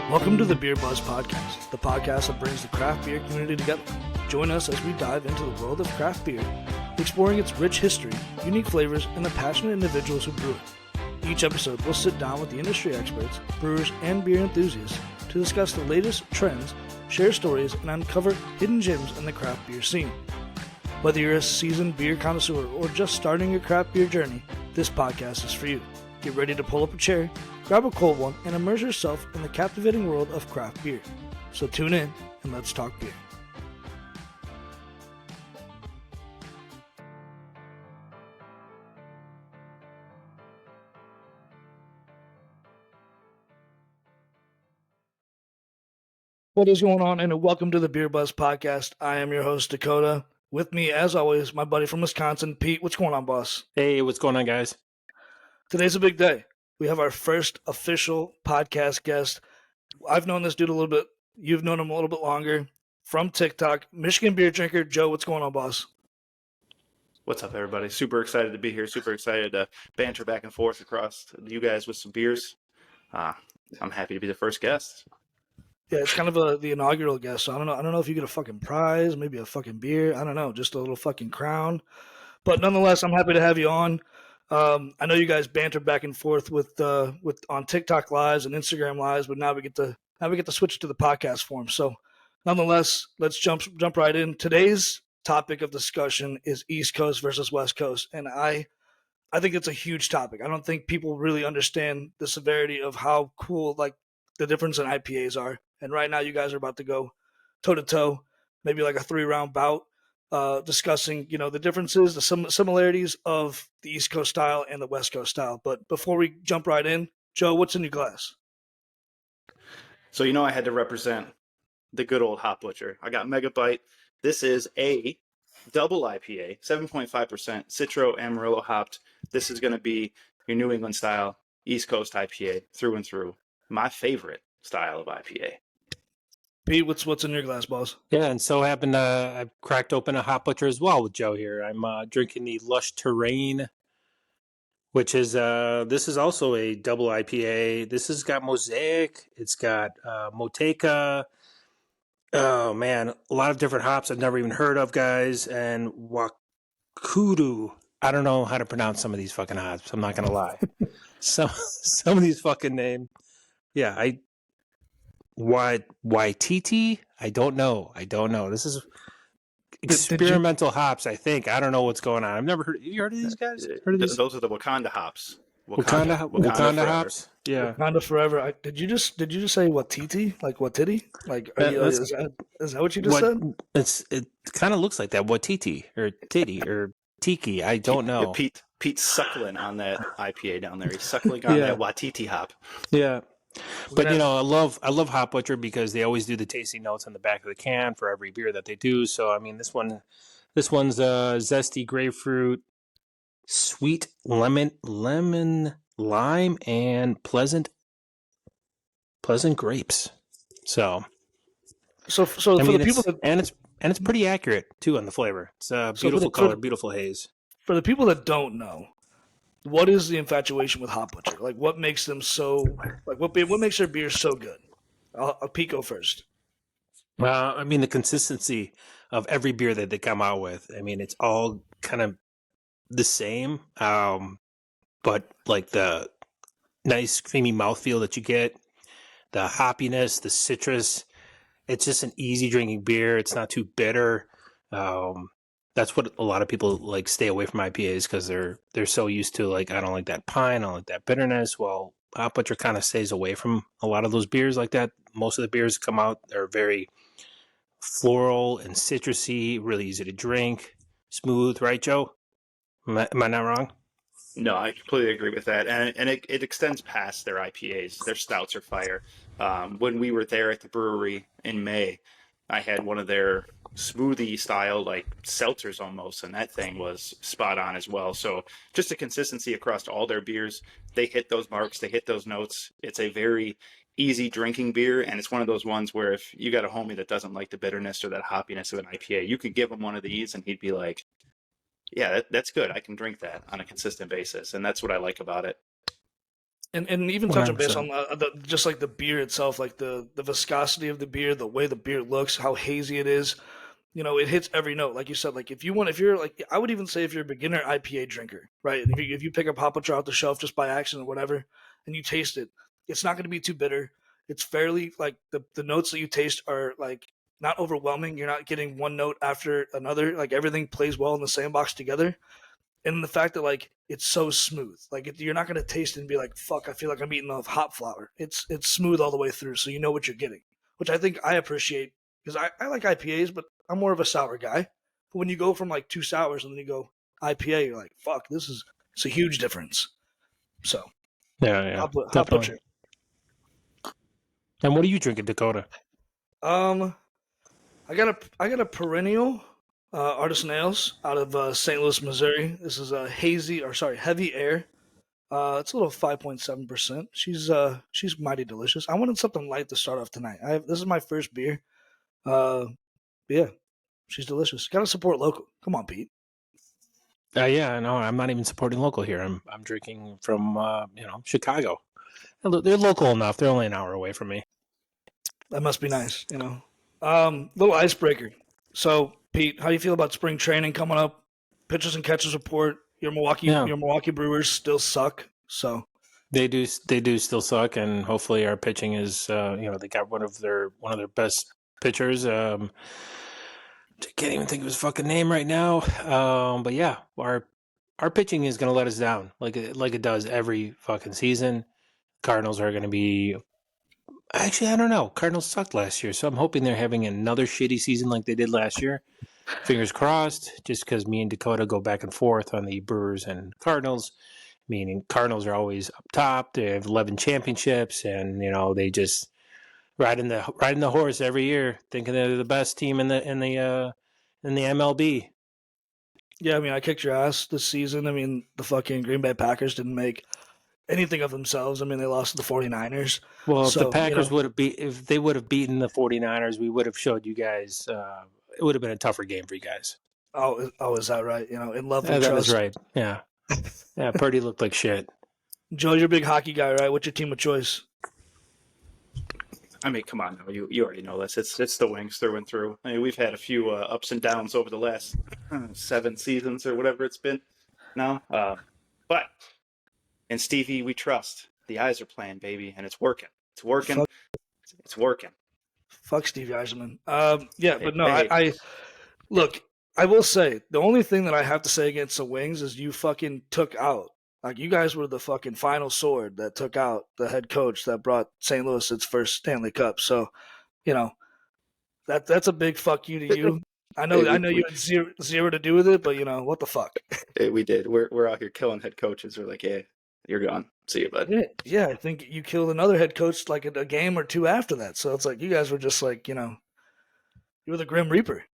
Welcome to the Beer Buzz Podcast, the podcast that brings the craft beer community together. Join us as we dive into the world of craft beer, exploring its rich history, unique flavors, and the passionate individuals who brew it. Each episode, we'll sit down with the industry experts, brewers, and beer enthusiasts to discuss the latest trends, share stories, and uncover hidden gems in the craft beer scene. Whether you're a seasoned beer connoisseur or just starting your craft beer journey, this podcast is for you. Get ready to pull up a chair, grab a cold one, and immerse yourself in the captivating world of craft beer. So tune in and let's talk beer. What is going on, and welcome to the Beer Buzz Podcast. I am your host, Dakota. With me, as always, my buddy from Wisconsin, Pete. What's going on, boss? Hey, what's going on, guys? Today's a big day. We have our first official podcast guest. I've known this dude a little bit. You've known him a little bit longer. From TikTok, Michigan beer drinker, Joe. What's going on, boss? What's up, everybody? Super excited to be here. Super excited to banter back and forth across you guys with some beers. I'm happy to be the first guest. Yeah, it's kind of the inaugural guest. So I don't know if you get a fucking prize, maybe a fucking beer. I don't know, just a little fucking crown. But nonetheless, I'm happy to have you on. I know you guys banter back and forth with on TikTok lives and Instagram lives, but now we get to switch to the podcast form. So nonetheless, let's jump right in. Today's topic of discussion is East Coast versus West Coast, and I think it's a huge topic. I don't think people really understand the severity of how cool like the difference in IPAs are. And right now, you guys are about to go toe to toe, maybe like a 3-round bout, discussing the differences, the similarities of the East Coast style and the West Coast style. But before we jump right in, Joe, what's in your glass? So I had to represent the good old Hop Butcher. I got Megabyte. This is a double IPA, 7.5% Citro Amarillo hopped. This is going to be your New England style East Coast IPA through and through. My favorite style of IPA. Pete, what's in your glass, boss? Yeah, and so happened I cracked open a Hop Butcher as well with Joe here. I'm drinking the Lush Terrain, which is this is also a double IPA. This has got Mosaic, it's got Moteca. Oh man, a lot of different hops I've never even heard of, guys, and Wakudu. I don't know how to pronounce some of these fucking hops. I'm not gonna lie. some of these fucking names. Yeah, YTT? I don't know. This is experimental hops, I think. I don't know what's going on. I've never heard. Have you heard of these guys? Heard of these? Those are the Wakanda hops. Wakanda hops. Yeah. Wakanda forever. Did you just say Watiti? Like Watiti? Like is that what you just said? It kind of looks like that. Watiti or titty or tiki. I don't know. Pete's suckling on that IPA down there. He's suckling on that Watiti hop. Yeah. But I love Hop Butcher because they always do the tasting notes on the back of the can for every beer that they do. So I mean, this one's zesty grapefruit, sweet lemon, lime, and pleasant grapes. So for the people that, and it's pretty accurate too on the flavor. It's a beautiful color, beautiful haze. For the people that don't know, what is the infatuation with Hop Butcher? Like, what makes them so? Like, what makes their beer so good? I'll Pete go first. I mean, the consistency of every beer that they come out with. I mean, it's all kind of the same, but like the nice creamy mouthfeel that you get, the hoppiness, the citrus. It's just an easy drinking beer. It's not too bitter. That's what a lot of people like stay away from IPAs because they're so used to like, I don't like that pine, I don't like that bitterness. Well, Hop Butcher kind of stays away from a lot of those beers like that. Most of the beers come out are very floral and citrusy, really easy to drink, smooth, right, Joe? Am I not wrong? No, I completely agree with that, and it extends past their IPAs. Their stouts are fire. When we were there at the brewery in May, I had one of their smoothie style like seltzers almost, and that thing was spot on as well. So just a consistency across all their beers. They hit those marks, they hit those notes. It's a very easy drinking beer, and it's one of those ones where if you got a homie that doesn't like the bitterness or that hoppiness of an IPA, you could give him one of these and he'd be like, yeah, that's good. I can drink that on a consistent basis, and that's what I like about it. And even touching base on just like the beer itself, like the viscosity of the beer, the way the beer looks, how hazy it is. It hits every note. Like you said, like if you're like, I would even say if you're a beginner IPA drinker, right? If you pick up Hop off the shelf just by accident or whatever, and you taste it, it's not going to be too bitter. It's fairly like the notes that you taste are like not overwhelming. You're not getting one note after another. Like everything plays well in the sandbox together. And the fact that like it's so smooth, like you're not gonna taste it and be like, "Fuck, I feel like I'm eating a hop flower." It's smooth all the way through, so you know what you're getting, which I think I appreciate because I like IPAs, but I'm more of a sour guy. But when you go from like two sours and then you go IPA, you're like, "Fuck, it's a huge difference." So Yeah, hop definitely. butcher. And what are you drinking, Dakota? Um, I got a perennial artisan ales out of St. Louis, Missouri. This is a heavy air. It's a little 5.7%. She's mighty delicious. I wanted something light to start off tonight. This is my first beer. Uh, yeah, she's delicious. Got to support local. Come on, Pete. Yeah, no, I'm not even supporting local here. I'm drinking from Chicago. They're local enough. They're only an hour away from me. That must be nice. Little icebreaker. So, Pete, how do you feel about spring training coming up? Pitchers and catchers report. Yeah, Your Milwaukee Brewers still suck. So they do still suck, and hopefully our pitching is they got one of their best pitchers. I can't even think of his fucking name right now. But yeah, our pitching is going to let us down like it does every fucking season. Cardinals are going to be. Actually, I don't know. Cardinals sucked last year, so I'm hoping they're having another shitty season like they did last year. Fingers crossed, just because me and Dakota go back and forth on the Brewers and Cardinals, meaning Cardinals are always up top. They have 11 championships, and they just riding the horse every year, thinking they're the best team in the MLB. yeah, I mean, I kicked your ass this season. I mean, the fucking Green Bay Packers didn't make anything of themselves. I mean, they lost to the 49ers. Well, if the So, Packers if they would have beaten the 49ers, we would have showed you guys. It would have been a tougher game for you guys. is that right? In love we That is trust. right. Yeah. Yeah, Purdy looked like shit. Joe, you're a big hockey guy, right? What's your team of choice? I mean, come on now. You already know this. It's the Wings through and through. I mean, we've had a few ups and downs over the last 7 seasons or whatever it's been now. But in Stevie, we trust. The eyes are playing, baby, and it's working. It's working. Fuck, It's working. fuck Steve Yzerman. Yeah, Hey, but no, hey, I look. I will say the only thing that I have to say against the Wings is you fucking took out. Like you guys were the fucking final sword that took out the head coach that brought St. Louis its first Stanley Cup. So you know that's a big fuck you to you. I hey, know I know you had zero to do with it, but what the fuck? we did. We're out here killing head coaches. We're like, yeah, you're gone. See you, bud. Yeah. I think you killed another head coach like a game or two after that. So it's like you guys were just like you were the Grim Reaper.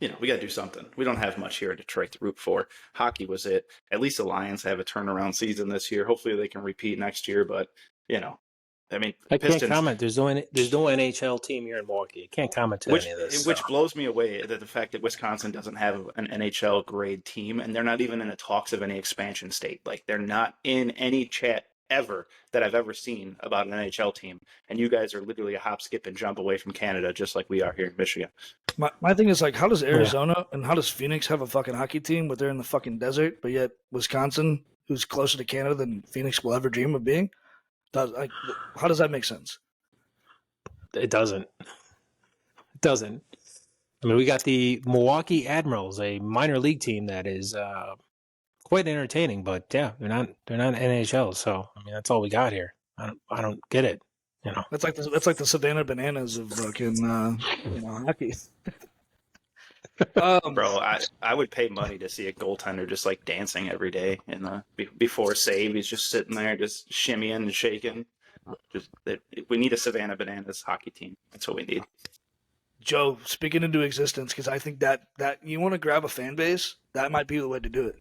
We got to do something. We don't have much here in Detroit to root for. Hockey was it. At least the Lions have a turnaround season this year. Hopefully they can repeat next year. But I mean, I Pistons. can't comment. There's no NHL team here in Milwaukee. I can't comment to any of this. Which blows me away that the fact that Wisconsin doesn't have an NHL grade team, and they're not even in the talks of any expansion state. Like they're not in any chat ever that I've ever seen about an NHL team. And you guys are literally a hop, skip, and jump away from Canada, just like we are here in Michigan. My thing is like, how does Arizona and how does Phoenix have a fucking hockey team, but they're in the fucking desert, but yet Wisconsin, who's closer to Canada than Phoenix will ever dream of being, how does that make sense? It doesn't. It doesn't. I mean, we got the Milwaukee Admirals, a minor league team that is quite entertaining, but yeah, they're not NHL. So I mean, that's all we got here. I don't get it. That's like the Savannah Bananas of fucking hockey. Bro, I would pay money to see a goaltender just like dancing every day, and before a save, he's just sitting there, just shimmying and shaking. We need a Savannah Bananas hockey team. That's what we need. Joe, speaking into existence, because I think that you want to grab a fan base, that might be the way to do it.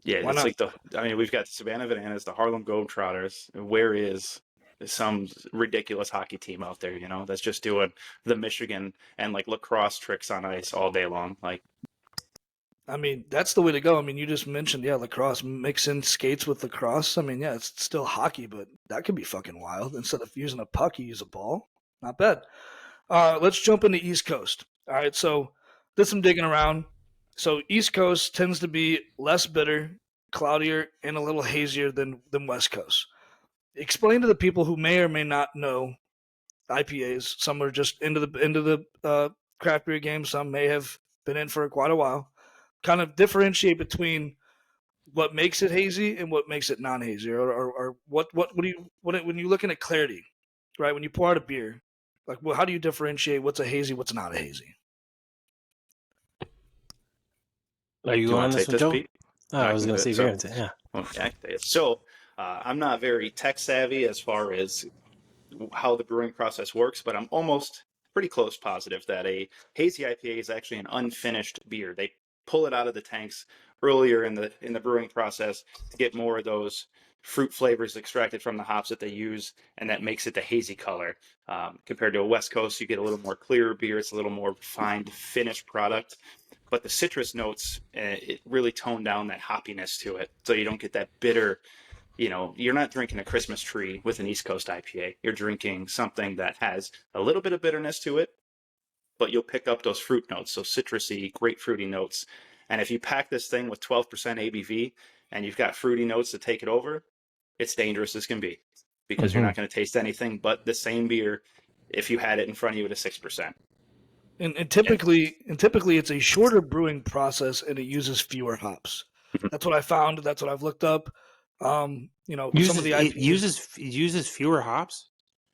Yeah, Why it's not? like we've got Savannah Bananas, the Harlem Globetrotters. Where is some ridiculous hockey team out there, that's just doing the Michigan and like lacrosse tricks on ice all day long? Like, I mean, that's the way to go. I mean, you just mentioned, yeah, lacrosse, mixing skates with lacrosse. I mean, yeah, it's still hockey, but that could be fucking wild. Instead of using a puck, you use a ball. Not bad. Let's jump into East Coast. All right, so did some digging around. So East Coast tends to be less bitter, cloudier, and a little hazier than West Coast. Explain to the people who may or may not know IPAs. Some are just into the craft beer game. Some may have been in for quite a while. Kind of differentiate between what makes it hazy and what makes it non-hazy, or what do you when you're looking at clarity, right? When you pour out a beer, like, well, how do you differentiate what's a hazy, what's not a hazy? Are you Do you going on want to this take one, this, Joe? Pete? Oh, I I was can going do to it. see if you're going to. Yeah. Okay. So I'm not very tech savvy as far as how the brewing process works, but I'm almost pretty close positive that a hazy IPA is actually an unfinished beer. They pull it out of the tanks earlier in the brewing process to get more of those fruit flavors extracted from the hops that they use, and that makes it the hazy color. Compared to a West Coast, you get a little more clearer beer. It's a little more refined, finished product. But the citrus notes, it really tone down that hoppiness to it, so you don't get that bitter. You're not drinking a Christmas tree with an East Coast IPA. You're drinking something that has a little bit of bitterness to it, but you'll pick up those fruit notes, those citrusy, grapefruity notes. And if you pack this thing with 12% ABV and you've got fruity notes to take it over, it's dangerous as can be, because you're Mm-hmm. not going to taste anything but the same beer if you had it in front of you at a 6%. And And typically it's a shorter brewing process and it uses fewer hops. That's what I found. That's what I've looked up. Some of Uses the it IPAs, uses fewer hops.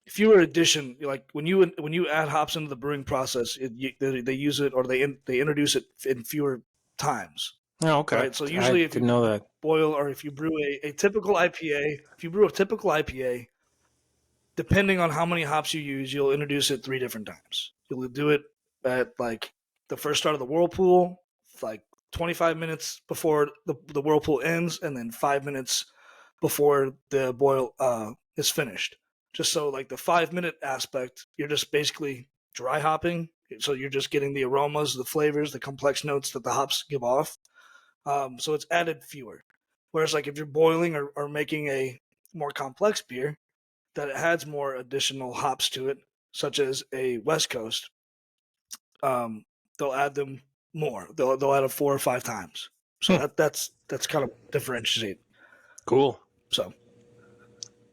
fewer addition. Like when you add hops into the brewing process, they use it, or they introduce it in fewer times, Oh, okay. right? So I usually if you didn't know that. boil, or if you brew a typical IPA, if you brew a typical IPA, depending on how many hops you use, you'll introduce it 3 different times. You'll do it at like the first start of the whirlpool, like 25 minutes before the whirlpool ends, and then 5 minutes before the boil is finished. Just so, like, the 5 minute aspect, you're just basically dry hopping. So you're just getting the aromas, the flavors, the complex notes that the hops give off. So it's added fewer. Whereas, like, if you're boiling or making a more complex beer, that it adds more additional hops to it, such as a West Coast, um, they'll add them more. They'll add it 4 or 5 times. So Hmm. that's kind of differentiate. Cool. So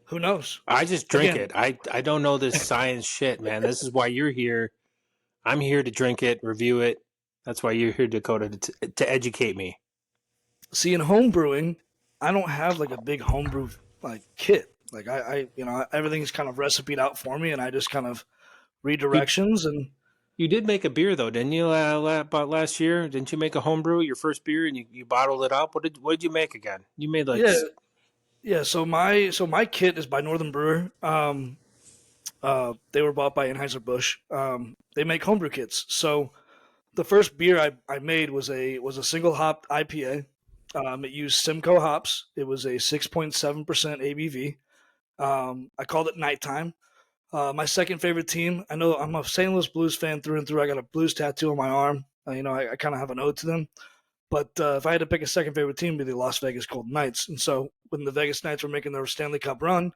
who knows? I just drink Again, it. I don't know this science shit, man. This is why you're here. I'm here to drink it, review it. That's why you're here, Dakota, to educate me. see, in home brewing, I don't have like a big homebrew like kit. Like everything's kind of recipeed out for me, and I just kind of read You directions. And you did make a beer though, didn't you? About last year, didn't you make a homebrew, your first beer, and you bottled it up? What did you make again? You made like yeah, yeah. So my kit is by Northern Brewer. They were bought by Anheuser-Busch. They make homebrew kits. So the first beer I made was a single hop IPA. It used Simcoe hops. It was a 6.7% ABV. I called it Nighttime. My second favorite team. I know I'm a St. Louis Blues fan through and through. I got a Blues tattoo on my arm. I kind of have an ode to them. But if I had to pick a second favorite team, it'd be the Las Vegas Golden Knights. And so when the Vegas Knights were making their Stanley Cup run,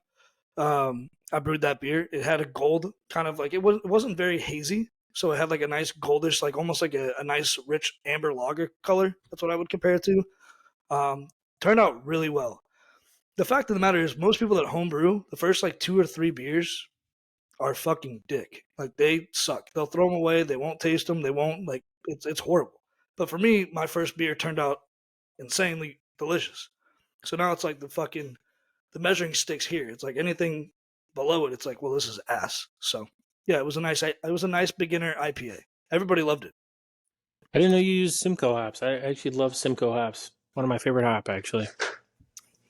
I brewed that beer. It had a gold, kind of like, it wasn't very hazy, so it had like a nice goldish, like almost like a nice rich amber lager color. That's what I would compare it to. Um, Turned out really well. The fact of the matter is, most people that homebrew, the first like 2 or 3 beers are fucking dick. Like, they suck. They'll throw them away. They won't taste them. They won't, like, it's horrible. But for me, my first beer turned out insanely delicious. So now it's like the measuring sticks here. It's like anything below it, it's like, well, this is ass. So yeah, it was a nice beginner IPA. Everybody loved it. I didn't know you used Simcoe hops. I actually love Simcoe hops. One of my favorite hop, actually.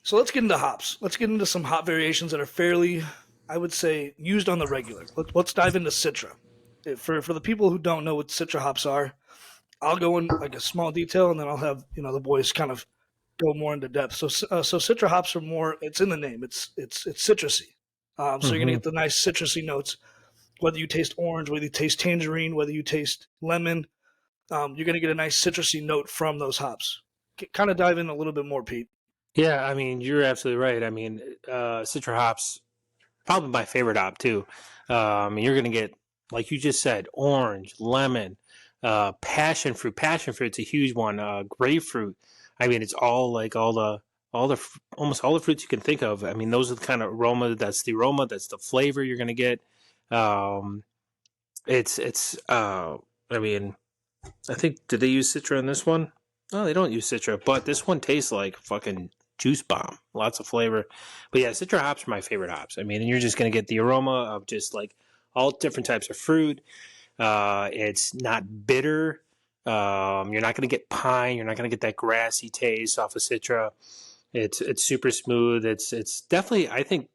So let's get into hops. Let's get into some hop variations that are fairly, I would say, used on the regular. Let's dive into Citra. For the people who don't know what Citra hops are, I'll go in like a small detail, and then I'll have the boys kind of go more into depth. So Citra hops are more. It's in the name. It's citrusy. So you're gonna Mm-hmm. get the nice citrusy notes, whether you taste orange, whether you taste tangerine, whether you taste lemon. you're going to get a nice citrusy note from those hops. Kind of dive in a little bit more, Pete. Yeah, I mean, you're absolutely right. I mean, Citra hops, probably my favorite hop too. You're going to get, like you just said, orange, lemon, passion fruit. Passion fruit's a huge one. Grapefruit. I mean, it's all like almost all the fruits you can think of. I mean, those are the kind of aroma. That's the aroma. That's the flavor you're going to get. Um, it's. I mean, I think did they use Citra in this one? No, they don't use Citra, but this one tastes like fucking juice bomb. Lots of flavor. But yeah, Citra hops are my favorite hops. I mean, and you're just gonna get the aroma of just like all different types of fruit. It's not bitter. You're not gonna get pine. You're not gonna get that grassy taste off of Citra. It's super smooth. It's definitely, I think,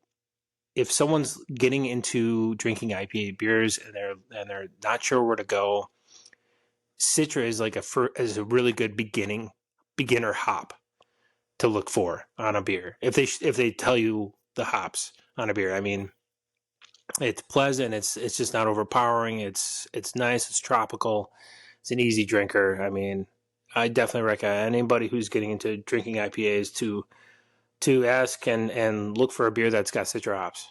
if someone's getting into drinking IPA beers and they're not sure where to go, Citra is like is a really good beginner hop to look for on a beer. If they tell you the hops on a beer, I mean, it's pleasant. It's just not overpowering. It's nice. It's tropical. It's an easy drinker. I mean, I definitely recommend anybody who's getting into drinking IPAs to ask and look for a beer that's got Citra hops.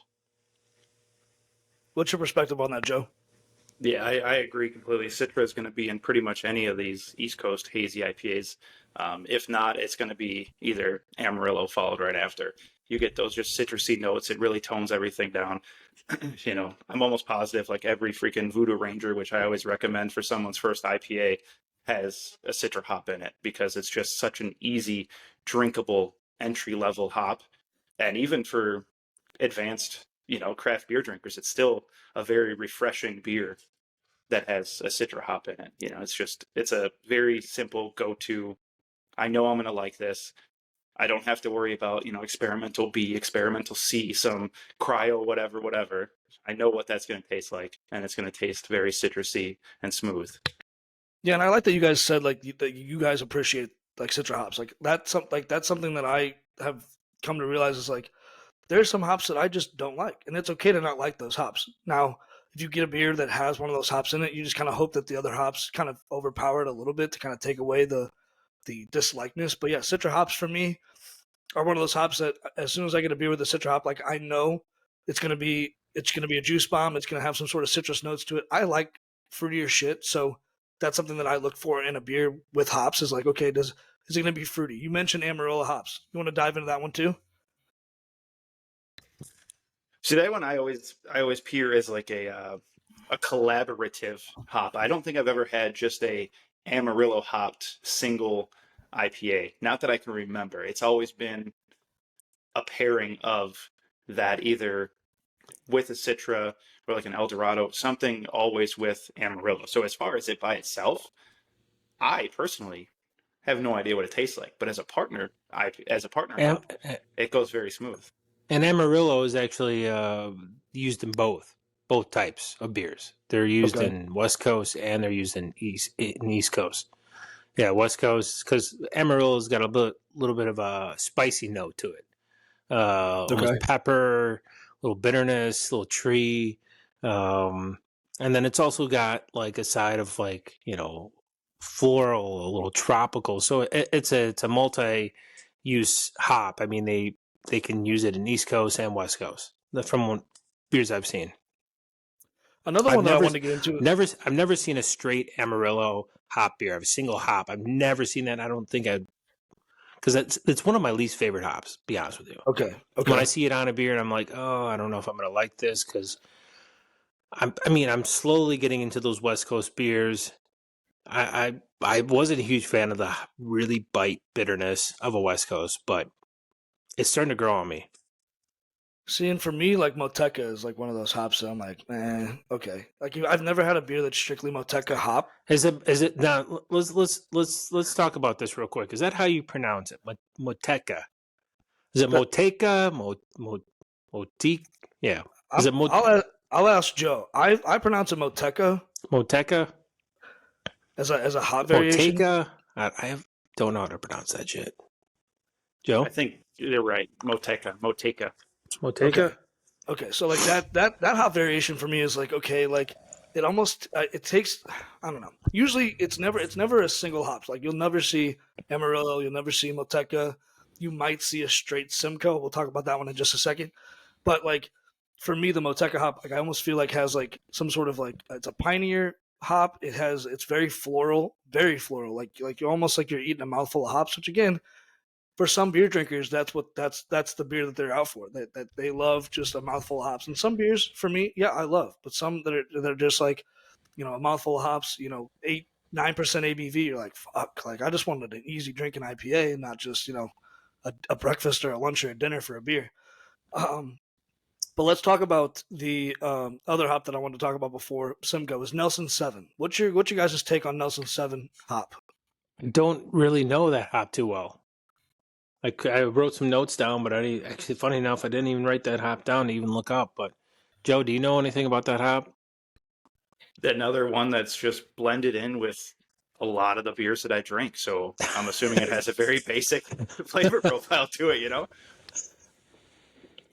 What's your perspective on that, Joe? Yeah, I agree completely. Citra is going to be in pretty much any of these East Coast hazy IPAs. If not, it's going to be either Amarillo followed right after. You get those just citrusy notes. It really tones everything down. I'm almost positive like every freaking Voodoo Ranger, which I always recommend for someone's first IPA, has a Citra hop in it because it's just such an easy, drinkable entry level hop. And even for advanced, craft beer drinkers, it's still a very refreshing beer that has a Citra hop in it. It's a very simple go-to. I know I'm going to like this. I don't have to worry about, experimental B, experimental C, some cryo, whatever. I know what that's going to taste like, and it's going to taste very citrusy and smooth. Yeah, and I like that you guys said that you guys appreciate like Citra hops. That's something that I have come to realize is like there's some hops that I just don't like, and it's okay to not like those hops. Now, if you get a beer that has one of those hops in it, you just kind of hope that the other hops kind of overpower it a little bit to kind of take away the dislikeness. But yeah, Citra hops for me are one of those hops that as soon as I get a beer with a Citra hop, like I know it's gonna be a juice bomb. It's gonna have some sort of citrus notes to it. I like fruitier shit, so that's something that I look for in a beer with hops. Is like, okay, is it gonna be fruity? You mentioned Amarillo hops. You want to dive into that one too? See, that one I always peer as like a collaborative hop. I don't think I've ever had just a Amarillo hopped single IPA. Not that I can remember. It's always been a pairing of that either with a Citra or like an El Dorado, something always with Amarillo. So as far as it by itself, I personally have no idea what it tastes like. But as a partner, hop, it goes very smooth. And Amarillo is actually used in both types of beers. They're used in West Coast and they're used in East Coast. Yeah, West Coast, because Amarillo's got a little bit of a spicy note to it. Almost pepper, a little bitterness, a little tree, and then it's also got like a side of like floral, a little tropical. So it's a multi-use hop. I mean they can use it in East Coast and West Coast. From beers I've seen. Another one that I want to get into. I've never seen a straight Amarillo hop beer. A single hop. I've never seen that. I don't think because it's one of my least favorite hops. To be honest with you. Okay. When I see it on a beer, and I'm like, oh, I don't know if I'm gonna like this because I'm slowly getting into those West Coast beers. I wasn't a huge fan of the really bite bitterness of a West Coast, but it's starting to grow on me. See, and for me, like Moteca is like one of those hops that I'm like, okay. Like I've never had a beer that's strictly Moteca hop. Is it now? Let's talk about this real quick. Is that how you pronounce it? Moteca. Is it Moteca? Motique? Yeah. Is it I'll ask Joe. I pronounce it Moteca. Moteca? As a hop variation. Moteca? I don't know how to pronounce that shit. Joe? I think you're right. Moteca. Moteca. Okay, so like that hop variation for me is like, okay, like it almost it takes, I don't know. Usually it's never a single hops. Like you'll never see Amarillo, you'll never see Moteca. You might see a straight Simcoe. We'll talk about that one in just a second. But like for me, the Moteca hop, like I almost feel like has like some sort of like it's a pioneer hop. It's very floral, very floral. Like you're almost like you're eating a mouthful of hops, which again for some beer drinkers, that's the beer that they're out for. That they love just a mouthful of hops. And some beers, for me, yeah, I love. But some that are just like, a mouthful of hops, 8-9% ABV. You're like, fuck. Like I just wanted an easy drinking IPA and not just a breakfast or a lunch or a dinner for a beer. But let's talk about the other hop that I wanted to talk about before Simcoe is Nelson Seven. What's your guys' take on Nelson Seven hop? I don't really know that hop too well. I wrote some notes down, but actually, funny enough, I didn't even write that hop down to even look up. But Joe, do you know anything about that hop? Another one that's just blended in with a lot of the beers that I drink. So I'm assuming it has a very basic flavor profile to it,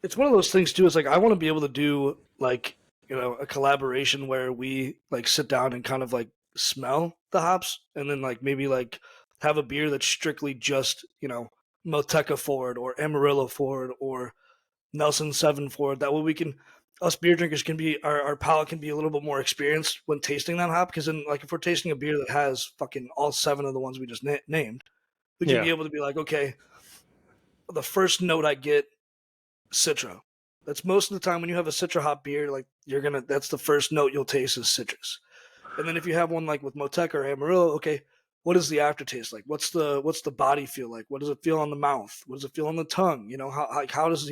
It's one of those things too. It's like I want to be able to do like a collaboration where we like sit down and kind of like smell the hops, and then like maybe like have a beer that's strictly just Moteca forward or Amarillo forward or Nelson Seven forward. That way we can us beer drinkers can be our palate can be a little bit more experienced when tasting that hop. Because then like if we're tasting a beer that has fucking all seven of the ones we just named, we can Yeah. be able to be like, okay, the first note I get Citra. That's most of the time when you have a Citra hop beer, like that's the first note you'll taste is citrus. And then if you have one like with Moteca or Amarillo, okay, what is the aftertaste like? What's the body feel like? What does it feel on the mouth? What does it feel on the tongue? How does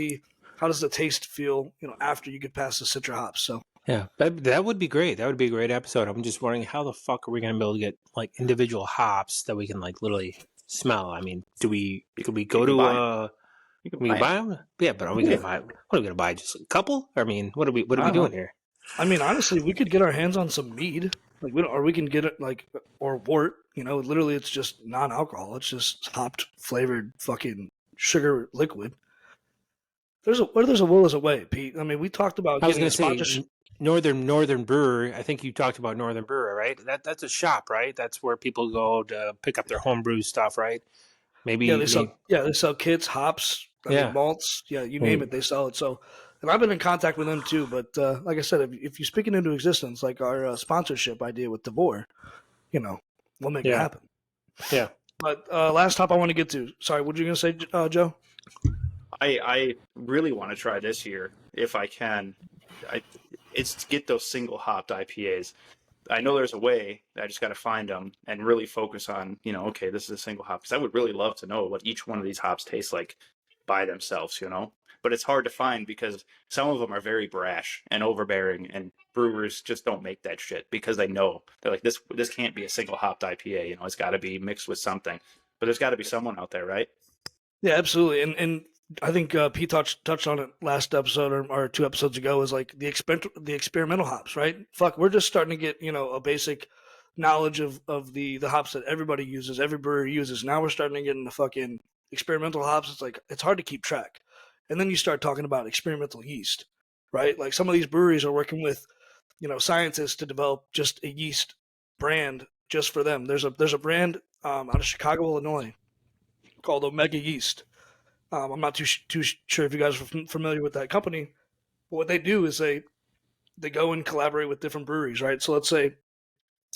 the taste feel? After you get past the Citra hops. So Yeah, that would be great. That would be a great episode. I'm just wondering how the fuck are we going to be able to get like individual hops that we can like literally smell? I mean, could we go to You can we buy buy them. them? Yeah, but are we going to buy? What are we going to buy? Just a couple? I mean, what are we I don't doing know. here? I mean, honestly, we could get our hands on some mead, like we can get it like or wort. Literally, it's just non-alcohol. It's just hopped flavored fucking sugar liquid. Where there's a will is a way, Pete. I mean, we talked about I was getting going a to say sponsorship. Northern Brewery. I think you talked about Northern Brewery, right? That's a shop, right? That's where people go to pick up their homebrew stuff, right? Yeah, Maybe, they sell kits, hops. I mean, yeah. malts. Yeah, you I name mean, it, they sell it. So, and I've been in contact with them too. But like I said, if you speak it into existence, like our sponsorship idea with Devore, we'll make it yeah, happen. yeah. But last top I want to get to. Sorry, what were you gonna say, Joe? I really want to try this year if I can. It's to get those single hopped IPAs. I know there's a way. I just got to find them and really focus on, okay, this is a single hop. Because I would really love to know what each one of these hops tastes like by themselves. But it's hard to find because some of them are very brash and overbearing, and brewers just don't make that shit because they know they're like this can't be a single hopped IPA. It's got to be mixed with something. But there's got to be someone out there, right? Yeah, absolutely. And I think Pete touched on it last episode or 2 episodes ago. Is like the experimental hops, right? Fuck, we're just starting to get a basic knowledge of the hops that everybody uses, every brewery uses. Now we're starting to get into fucking experimental hops. It's like it's hard to keep track. And then you start talking about experimental yeast, right? Like some of these breweries are working with scientists to develop just a yeast brand just for them. There's a brand out of Chicago, Illinois, called Omega Yeast. I'm not too sure if you guys are familiar with that company. But what they do is they go and collaborate with different breweries, right? So let's say,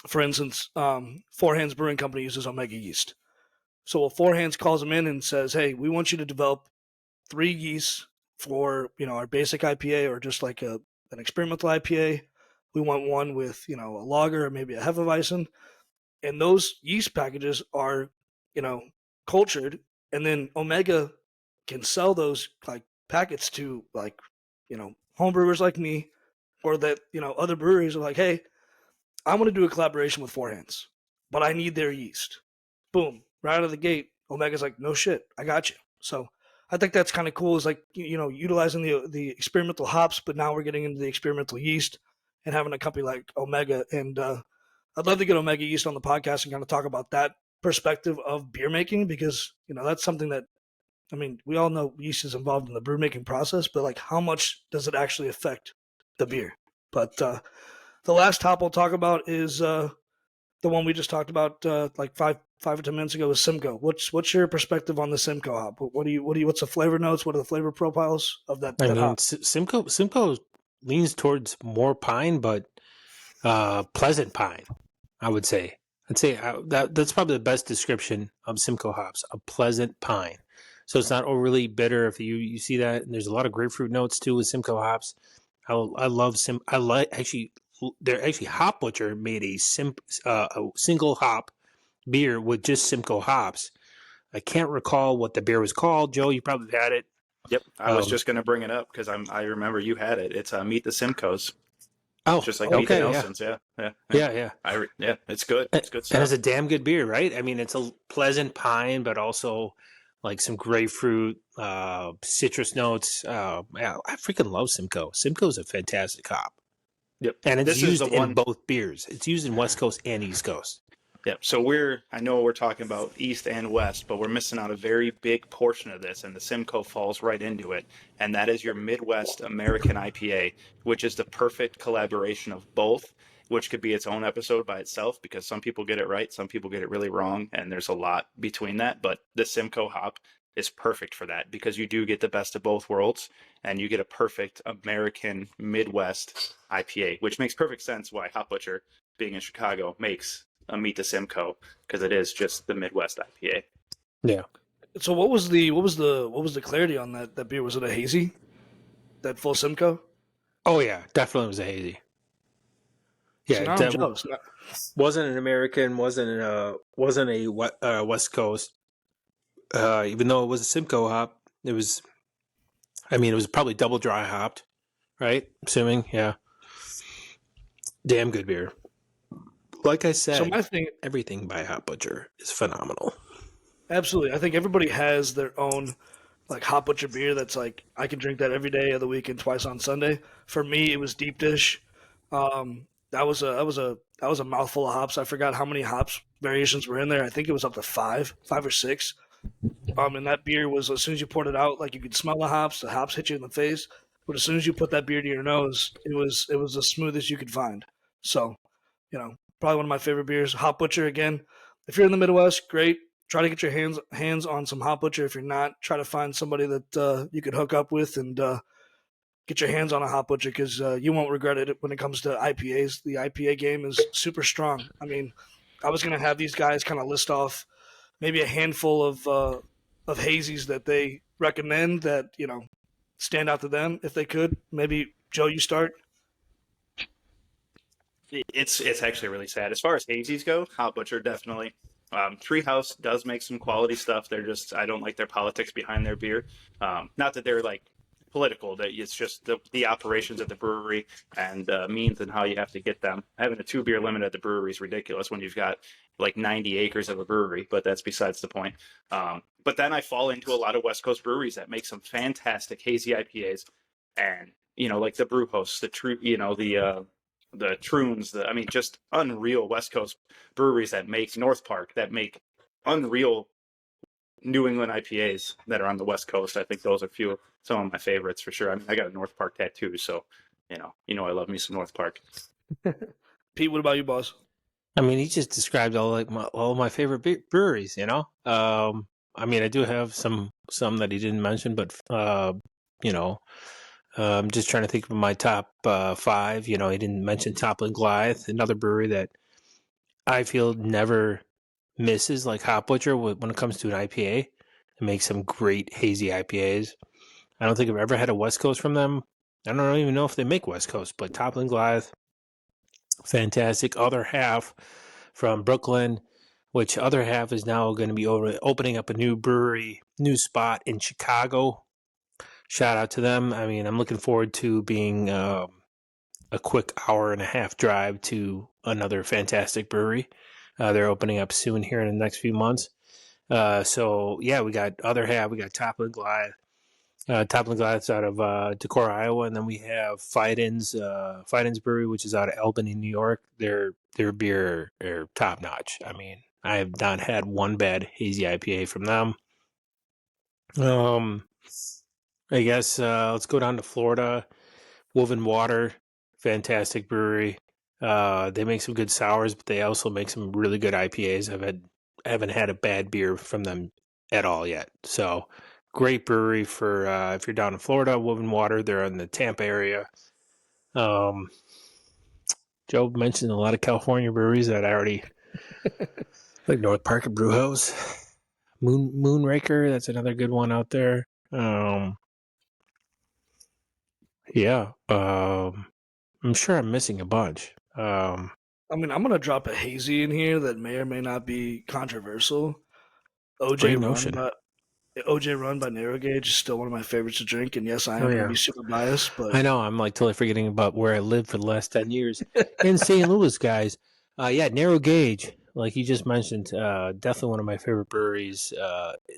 for instance, Four Hands Brewing Company uses Omega Yeast. So Four Hands calls them in and says, "Hey, we want you to develop 3 yeasts for our basic IPA or just like an experimental IPA. We want one with a lager or maybe a Hefeweizen, and those yeast packages are cultured, and then Omega can sell those like packets to like homebrewers like me, or that other breweries are like, hey, I want to do a collaboration with Four Hands, but I need their yeast. Boom, right out of the gate, Omega's like, no shit, I got you. So I think that's kind of cool. Is like utilizing the experimental hops, but now we're getting into the experimental yeast and having a company like Omega. And I'd love to get Omega Yeast on the podcast and kind of talk about that perspective of beer making, because that's something that, I mean, we all know yeast is involved in the brew making process, but like how much does it actually affect the beer? But The last hop we'll talk about is the one we just talked about like five or 10 minutes ago is Simcoe. What's your perspective on the Simcoe hop? What's the flavor notes? What are the flavor profiles of that I mean, hop? Simcoe leans towards more pine, but pleasant pine, I would say. I'd say that's probably the best description of Simcoe hops, a pleasant pine. So it's not overly bitter. If you see that, and there's a lot of grapefruit notes too with Simcoe hops. I love I like actually. They're actually Hop Butcher made a single hop beer with just Simcoe hops. I can't recall what the beer was called. Joe, you probably had it. Yep, I was just going to bring it up because I remember you had it. It's Meet the Simcoes, Oh, just like Meet the okay, yeah, Nelsons. Yeah, yeah. yeah, it's good. It's good And stuff. it's a damn good beer, right? I mean, it's a pleasant pine, but also like some grapefruit, citrus notes. Yeah, I freaking love Simcoe. Simcoe's a fantastic hop, Yep, and it's this is used the in one. both beers. It's used in West Coast and East Coast. Yep. So I know we're talking about East and West, but we're missing out a very big portion of this, and the Simcoe falls right into it. And that is your Midwest American IPA, which is the perfect collaboration of both, which could be its own episode by itself because some people get it right, some people get it really wrong, and there's a lot between that. But the Simcoe hop is perfect for that because you do get the best of both worlds, and you get a perfect American Midwest IPA, which makes perfect sense why Hop Butcher, being in Chicago, makes Meet the Simcoe because it is just the Midwest IPA. Yeah. So what was the clarity on that beer? Was it a hazy? That full Simcoe? Oh yeah, definitely was a hazy. See, Yeah, now I'm jealous. wasn't an American, wasn't a West Coast. Even though it was a Simcoe hop, it was. I mean, it was probably double dry hopped, right? Assuming, yeah. Damn good beer. Like I So said, my thing, everything by Hop Butcher is phenomenal. absolutely, I think everybody has their own like hot butcher beer that's like I can drink that every day of the week and twice on Sunday. For me, it was deep dish. That was a mouthful of hops. I forgot how many hops variations were in there. I think it was up to five or six. And that beer was as soon as you poured it out, like you could smell the hops hit you in the face. But as soon as you put that beer to your nose, it was the smoothest you could find. So, probably one of my favorite beers. Hop Butcher again. If you're in the Midwest, great. Try to get your hands on some Hop Butcher. If you're not, try to find somebody that you could hook up with and get your hands on a Hop Butcher because you won't regret it when it comes to IPAs. The IPA game is super strong. I mean, I was gonna have these guys kind of list off maybe a handful of hazies that they recommend that stand out to them if they could. Maybe Joe, you start. It's actually really sad. As far as hazies go, Hop Butcher definitely. Treehouse does make some quality stuff. I don't like their politics behind their beer. Not that they're like political, that it's just the operations of the brewery and means and how you have to get them. Having a 2 beer limit at the brewery is ridiculous when you've got like 90 acres of a brewery, but that's besides the point. But then I fall into a lot of West Coast breweries that make some fantastic hazy IPAs, and like the Brew Hosts, the Troons, I mean, just unreal West Coast breweries that make North Park, that make unreal New England IPAs that are on the West Coast. I think those are some of my favorites for sure. I mean, I got a North Park tattoo, so I love me some North Park. Pete, what about you, boss? I mean, he just described all my favorite breweries. I mean, I do have some that he didn't mention, but I'm just trying to think of my top 5. He didn't mention Toppling Goliath, another brewery that I feel never misses like Hop Butcher when it comes to an IPA. It makes some great hazy IPAs. I don't think I've ever had a West Coast from them. I don't even know if they make West Coast, but Toppling Goliath, fantastic. Other half from Brooklyn, which other half is now going to be opening up a new brewery, new spot in Chicago. Shout out to them. I mean, I'm looking forward to being a quick hour and a half drive to another fantastic brewery. They're opening up soon here in the next few months. So yeah, we got other half. We got Toppling Goliath. Toppling Goliath's out of Decorah, Iowa, and then we have Fiden's Brewery, which is out of Albany, New York. Their beer are top notch. I mean, I have not had one bad hazy IPA from them. I guess let's go down to Florida. Woven Water, fantastic brewery. They make some good sours, but they also make some really good IPAs. I haven't had a bad beer from them at all yet. So great brewery for if you're down in Florida, Woven Water. They're in the Tampa area. Joe mentioned a lot of California breweries that I already like. North Park and Brew House, Moonraker. That's another good one out there. Yeah. I'm sure I'm missing a bunch. I mean, I'm gonna drop a hazy in here that may or may not be controversial. OJ Great Run notion. by OJ Run by Narrow Gauge is still one of my favorites to drink, and yes, I Oh am gonna yeah. be super biased, but I know. I'm like totally forgetting about where I lived for the last 10 years in St. Louis, guys. Yeah, Narrow Gauge, like you just mentioned, definitely one of my favorite breweries.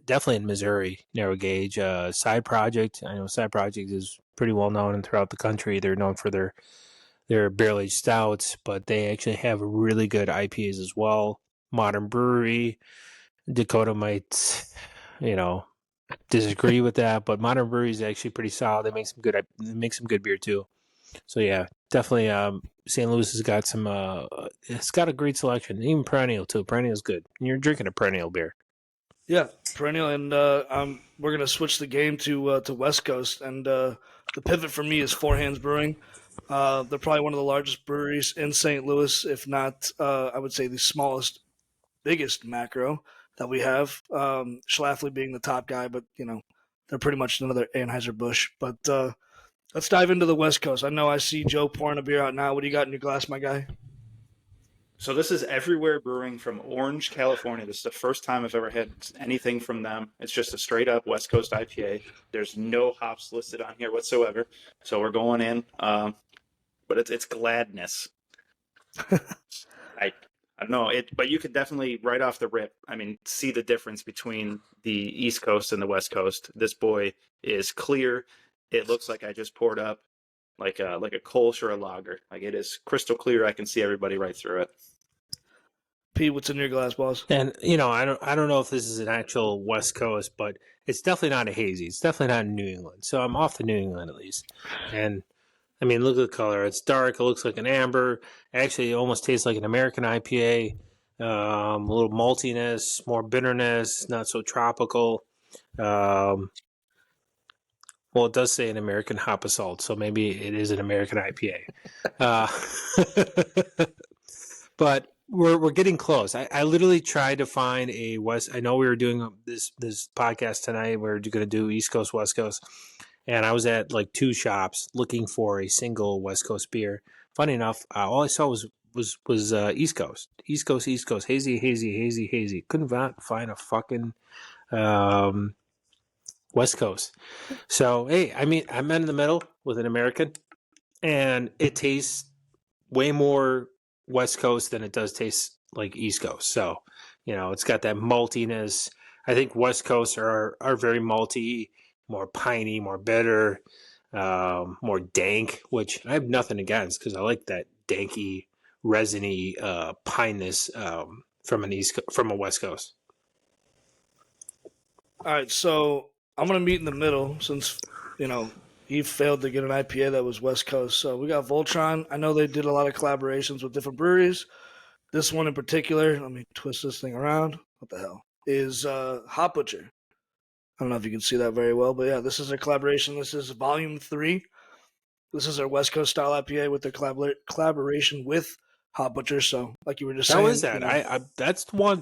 Definitely in Missouri, Narrow Gauge. Side Project. I know Side Project is pretty well known throughout the country. They're known for their barrel aged stouts, but they actually have really good IPAs as well. Modern Brewery, Dakota might, you know, disagree with that, but Modern Brewery is actually pretty solid. They make some good beer too. So yeah, definitely. St. Louis has got some. It's got a great selection. Even Perennial too. Perennial's good. You're drinking a Perennial beer. yeah, perennial. And we're gonna switch the game to West Coast, and the pivot for me is Four Hands Brewing. They're probably one of the largest breweries in St. Louis, if not, I would say the smallest, biggest macro that we have. Schlafly being the top guy, but they're pretty much another Anheuser Busch. But let's dive into the West Coast. I know I see Joe pouring a beer out now. What do you got in your glass, my guy? So this is Everywhere Brewing from Orange, California. This is the first time I've ever had anything from them. It's just a straight up West Coast IPA. There's no hops listed on here whatsoever. So we're going in, but it's gladness. I I don't know it, but you could definitely right off the rip. I mean, see the difference between the East Coast and the West Coast. This boy is clear. It looks like I just poured up like a Kolsch or a lager. Like it is crystal clear. I can see everybody right through it. Pete, what's in your glass, boss? And I don't know if this is an actual West Coast, but it's definitely not a hazy. It's definitely not in New England. So I'm off to New England at least. And I mean, look at the color. It's dark. It looks like an amber. Actually, it almost tastes like an American IPA. A little maltiness, more bitterness, not so tropical. Um, well, it does say an American hop assault, so maybe it is an American IPA. But we're getting close. I literally tried to find a West. I know we were doing this podcast tonight. We're going to do East Coast, West Coast, and I was at like two shops looking for a single West Coast beer. Funny enough, all I saw was East Coast, East Coast, East Coast, hazy, hazy, hazy, hazy. Couldn't find a fucking um, West Coast. So hey, I mean, I'm in the middle with an American, and it tastes way more West Coast than it does taste like East Coast. So, it's got that maltiness. I think West Coast are very malty, more piney, more bitter, more dank, which I have nothing against because I like that danky, resiny pineness from a West Coast. All right, so I'm gonna meet in the middle since he failed to get an IPA that was West Coast. So we got Voltron. I know they did a lot of collaborations with different breweries. This one in particular, let me twist this thing around. What the hell? Is Hot Butcher. I don't know if you can see that very well, but yeah, this is a collaboration. This is Volume 3. This is our West Coast style IPA with their collaboration with Hot Butcher. So, like you were just saying. How is that?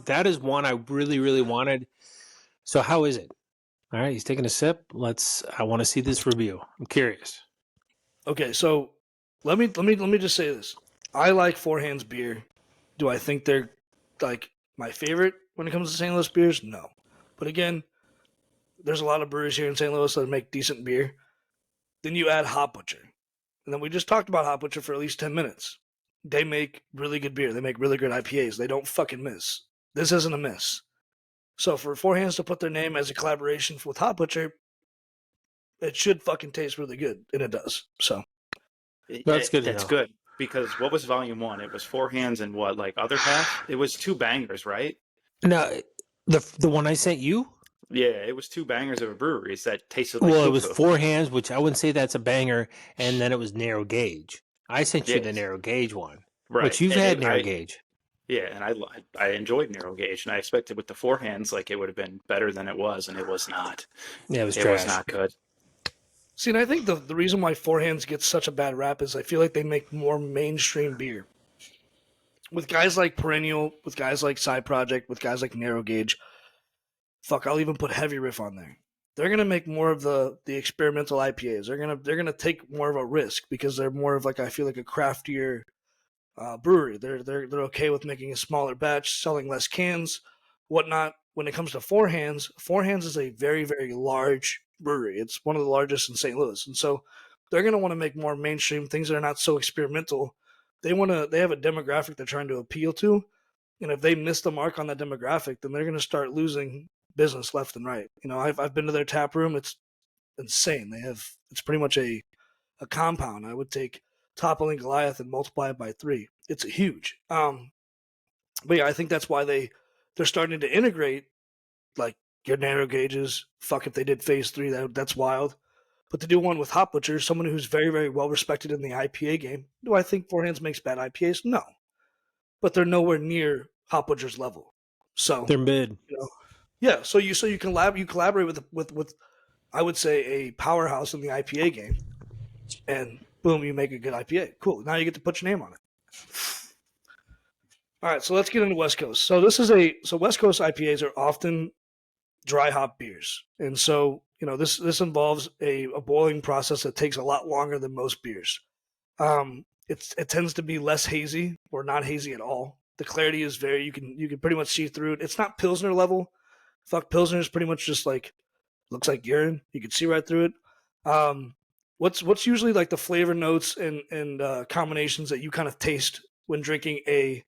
That is one I really, really wanted. So how is it? All right, he's taking a sip. I want to see this review. I'm curious. Okay, so let me just say this. I like Four Hands beer. Do I think they're like my favorite when it comes to St. Louis beers? No. But again, there's a lot of breweries here in St. Louis that make decent beer. Then you add Hot Butcher. And then we just talked about Hot Butcher for at least 10 minutes. They make really good beer. They make really good IPAs. They don't fucking miss. This isn't a miss. So for Four Hands to put their name as a collaboration with Hot Butcher, it should fucking taste really good, and it does. So That's good. That's good because what was Volume 1? It was Four Hands and what, like other half? It was two bangers, right? No, the one I sent you. Yeah, it was two bangers of a brewery that tasted like. Well, it was Four Hands, which I wouldn't say that's a banger, and then it was Narrow Gauge. I sent you the Narrow Gauge one. Right. Which you've And had it, narrow I gauge. yeah, and I enjoyed narrow gauge, and I expected with the forehands like it would have been better than it was, and it was not. Yeah, it was It was trash. not good. See, and I think the reason why forehands get such a bad rap is I feel like they make more mainstream beer. With guys like Perennial, with guys like Side Project, with guys like Narrow Gauge, fuck, I'll even put Heavy Riff on there. They're gonna make more of the experimental IPAs. They're gonna take more of a risk because they're more of like I feel like a craftier brewery. They're okay with making a smaller batch, selling less cans, whatnot. When it comes to Four Hands is a very large brewery. It's one of the largest in St. Louis, and so they're gonna want to make more mainstream things that are not so experimental. They have a demographic they're trying to appeal to, and if they miss the mark on that demographic, then they're gonna start losing business left and right. I've been to their tap room. It's insane. It's pretty much a compound. I would take Toppling Goliath and multiply it by 3. It's huge. But yeah, I think that's why they're starting to integrate like your narrow gauges. Fuck if they did phase 3, that's wild. But to do one with Hop Butcher, someone who's very well respected in the IPA game, do I think Four Hands makes bad IPAs? No, but they're nowhere near Hop Butcher's level. So They're mid. yeah, so you collaborate with I would say a powerhouse in the IPA game, and boom, you make a good IPA. Cool. Now you get to put your name on it. All right, so let's get into West Coast. So West Coast IPAs are often dry hop beers, and so this involves a boiling process that takes a lot longer than most beers. It tends to be less hazy or not hazy at all. The clarity is you can pretty much see through it. It's not Pilsner level. Fuck, Pilsner is pretty much just like looks like urine. You can see right through it. What's usually like the flavor notes and combinations that you kind of taste when drinking a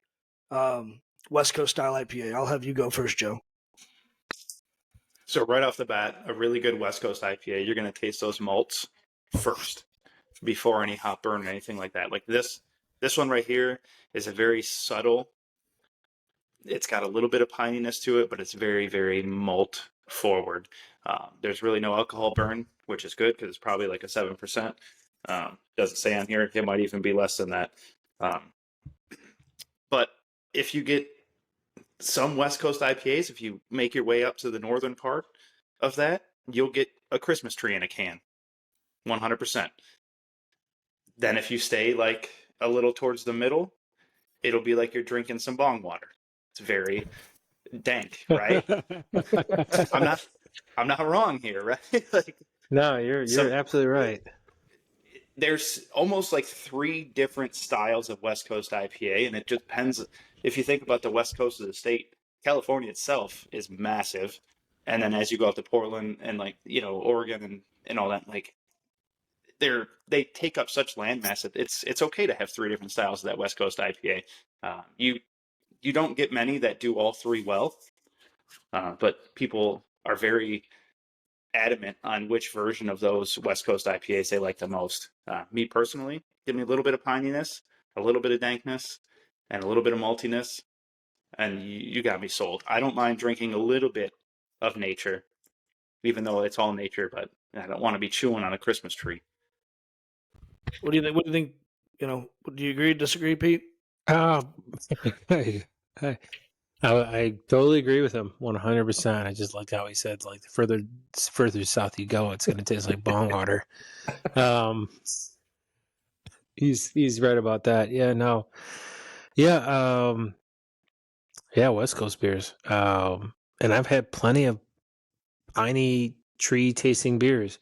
West Coast style IPA? I'll have you go first, Joe. So right off the bat, a really good West Coast IPA, you're going to taste those malts first before any hop burn or anything like that. Like this one right here is a very subtle. It's got a little bit of pininess to it, but it's very malt forward. There's really no alcohol burn, which is good because it's probably like a 7%. Doesn't say on here. It might even be less than that. But if you get some West Coast IPAs, if you make your way up to the northern part of that, you'll get a Christmas tree in a can, 100%. Then if you stay like a little towards the middle, it'll be like you're drinking some bong water. It's very dank, right? I'm not wrong here, right? Like No, you're absolutely right. There's almost like 3 different styles of West Coast IPA, and it just depends. If you think about the West Coast of the state, California itself is massive, and then as you go up to Portland and like Oregon and all that, like they take up such land mass that it's okay to have 3 different styles of that West Coast IPA. You don't get many that do all 3 well, but people are very adamant on which version of those West Coast IPAs they like the most. Me personally, give me a little bit of pininess, a little bit of dankness, and a little bit of maltiness, and you got me sold. I don't mind drinking a little bit of nature, even though it's all nature, but I don't want to be chewing on a Christmas tree. What do you think? What do you think? Do you agree? Disagree, Pete? I totally agree with him 100%. I just like how he said, like, the further south you go, it's going to taste like bong water. He's right about that. Yeah, no. Yeah, West Coast beers. And I've had plenty of piney tree tasting beers.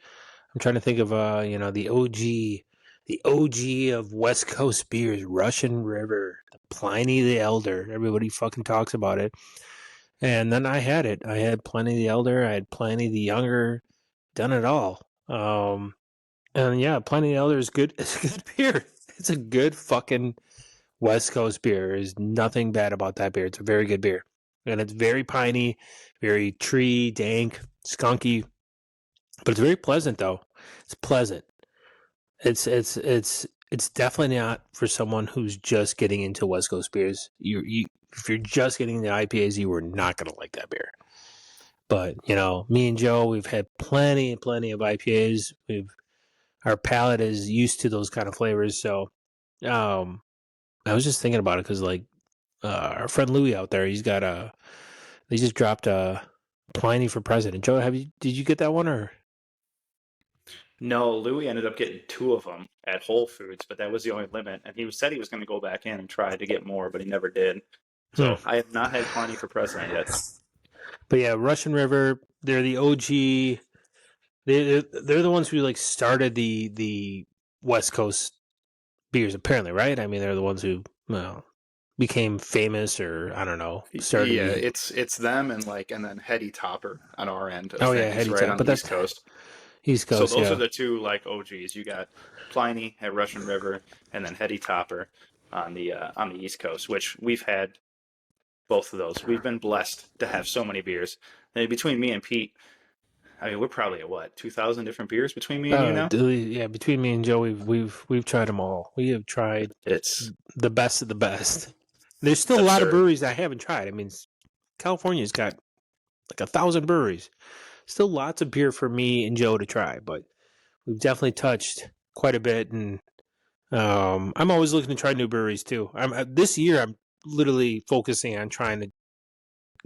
I'm trying to think of the OG of West Coast beers, Russian River, the Pliny the Elder. Everybody fucking talks about it. And then I had it. I had Pliny the Elder. I had Pliny the Younger. Done it all. And yeah, Pliny the Elder is good. It's a good beer. It's a good fucking West Coast beer. There's nothing bad about that beer. It's a very good beer. And it's very piney, very tree, dank, skunky. But it's very pleasant though. It's pleasant. It's definitely not for someone who's just getting into West Coast beers. If you're just getting the IPAs, you are not going to like that beer. But me and Joe, we've had plenty of IPAs. Our palate is used to those kind of flavors, so I was just thinking about it because like our friend Louie out there, they just dropped Pliny for president. Joe, did you get that one or? No, Louis ended up getting 2 of them at Whole Foods, but that was the only limit. And said he was going to go back in and try to get more, but he never did. Hmm. So I have not had Pliny for president yet. But yeah, Russian River, they're the OG. They're the ones who like started the West Coast beers, apparently, right? I mean, they're the ones who became famous, or I don't know, started. Yeah, it's them and then Heady Topper on our end of Oh yeah, things, Heady right Tap, on but the East that's Coast. East So Coast, those are yeah. the 2 like OGs. You got Pliny at Russian River, and then Heady Topper on the East Coast, which we've had both of those. We've been blessed to have so many beers. And between me and Pete, I mean, we're probably at what 2,000 different beers between me and you now. Yeah. Between me and Joe, we've tried them all. We have tried It's the best of the best. There's still a lot of absurd. breweries I haven't tried. I mean, California's got like 1,000 breweries. Still lots of beer for me and Joe to try, but we've definitely touched quite a bit. And I'm always looking to try new breweries too. This year I'm literally focusing on trying to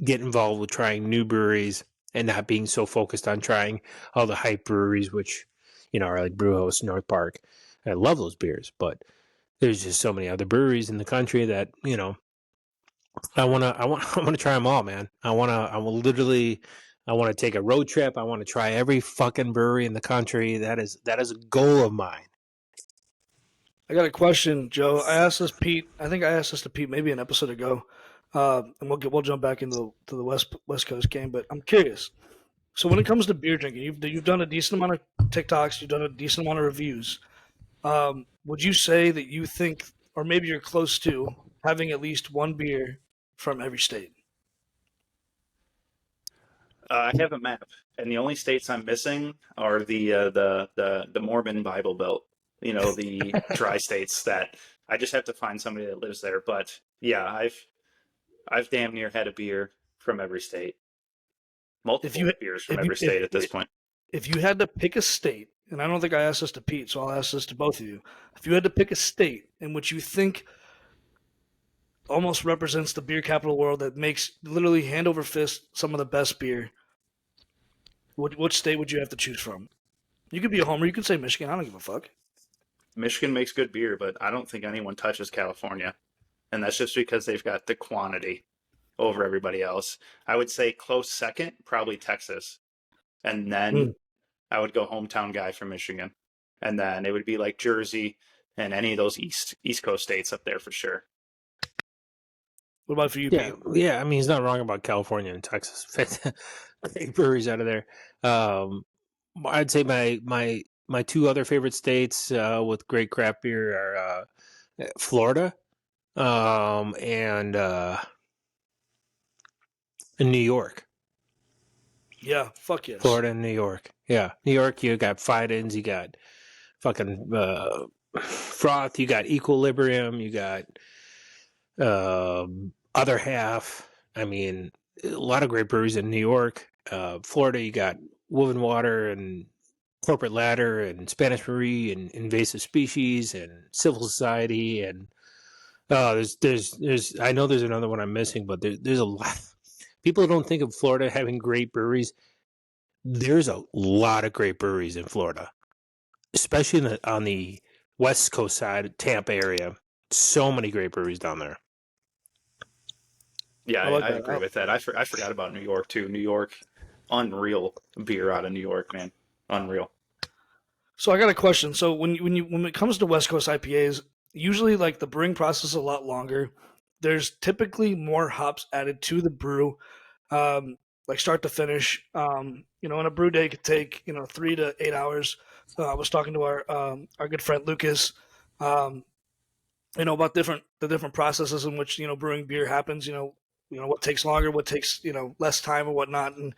get involved with trying new breweries and not being so focused on trying all the hype breweries, which are like Brewhouse, North Park. I love those beers, but there's just so many other breweries in the country that I wanna try them all, man. I want to take a road trip. I want to try every fucking brewery in the country. That is a goal of mine. I got a question, Joe. I asked this Pete. I think I asked this to Pete maybe an episode ago, and we'll jump back into the West Coast game. But I'm curious. So when it comes to beer drinking, you've done a decent amount of TikToks, you've done a decent amount of reviews. Would you say that you think, or maybe you're close to having at least one beer from every state? I have a map, and the only states I'm missing are the Mormon Bible Belt. The dry states that I just have to find somebody that lives there. But yeah, I've damn near had a beer from every state, If multiple you beers from if you every state at this point. if you had to pick a state, and I don't think I asked this to Pete, so I'll ask this to both of you. If you had to pick a state in which you think almost represents the beer capital world that makes literally hand over fist some of the best beer, which state would you have to choose from? You could be a homer. You could say Michigan. I don't give a fuck. Michigan makes good beer, but I don't think anyone touches California, and that's just because they've got the quantity over everybody else. I would say close second, probably Texas, and then Hmm. I would go hometown guy from Michigan, and then it would be like Jersey and any of those East Coast states up there for sure. What about for you, Yeah, Pete? yeah. I mean, he's not wrong about California and Texas. Great breweries out of there. I'd say my 2 other favorite states with great craft beer are Florida and New York. Yeah, fuck yes. Florida and New York. Yeah, New York. You got Fidens. You got fucking Froth. You got Equilibrium. You got Other Half. I mean, a lot of great breweries in New York. Florida, you got Woven Water and Corporate Ladder and Spanish Marie and Invasive Species and Civil Society and there's I know there's another one I'm missing, but there's a lot. People don't think of Florida having great breweries. There's a lot of great breweries in Florida, especially on the West Coast side, Tampa area. So many great breweries down there. Yeah, I like I that. agree with that. I forgot about New York too. New York, unreal beer out of New York, man, unreal. So I got a question. So when it comes to West Coast IPAs, usually like the brewing process is a lot longer. There's typically more hops added to the brew, like start to finish. And a brew day could take 3 to 8 hours. I was talking to our good friend Lucas, um, about the different processes in which brewing beer happens. What takes longer, what takes less time or whatnot, and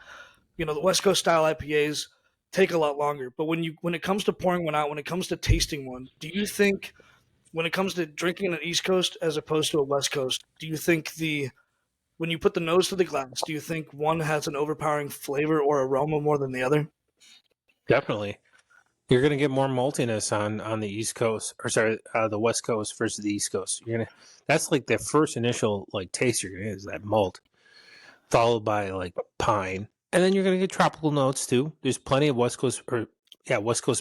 the West Coast style IPAs take a lot longer. But when it comes to pouring one out, when it comes to tasting one, do you think when it comes to drinking an East Coast as opposed to a West Coast, do you think when you put the nose to the glass, do you think one has an overpowering flavor or aroma more than the other? Definitely. You're gonna get more maltiness on the East Coast, or sorry, the West Coast versus the East Coast. That's like the first initial like taste you're gonna get is that malt, followed by like pine, and then you're gonna get tropical notes too. There's plenty of West Coast